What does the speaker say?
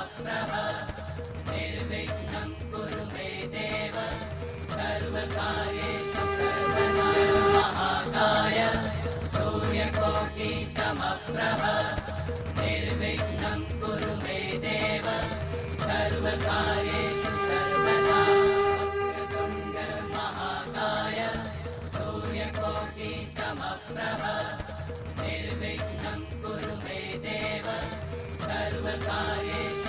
समप्रभ निर्विघ्नं कुरु मे देव सर्वकार्येषु सर्वदा महाकाय सूर्यकोटि समप्रभ निर्विघ्नं कुरु मे देव सर्वकार्येषु सर्वदा वक्रतुण्ड महाकाय सूर्यकोटि समप्रभ निर्विघ्नं कुरु मे देव सर्वकार्येषु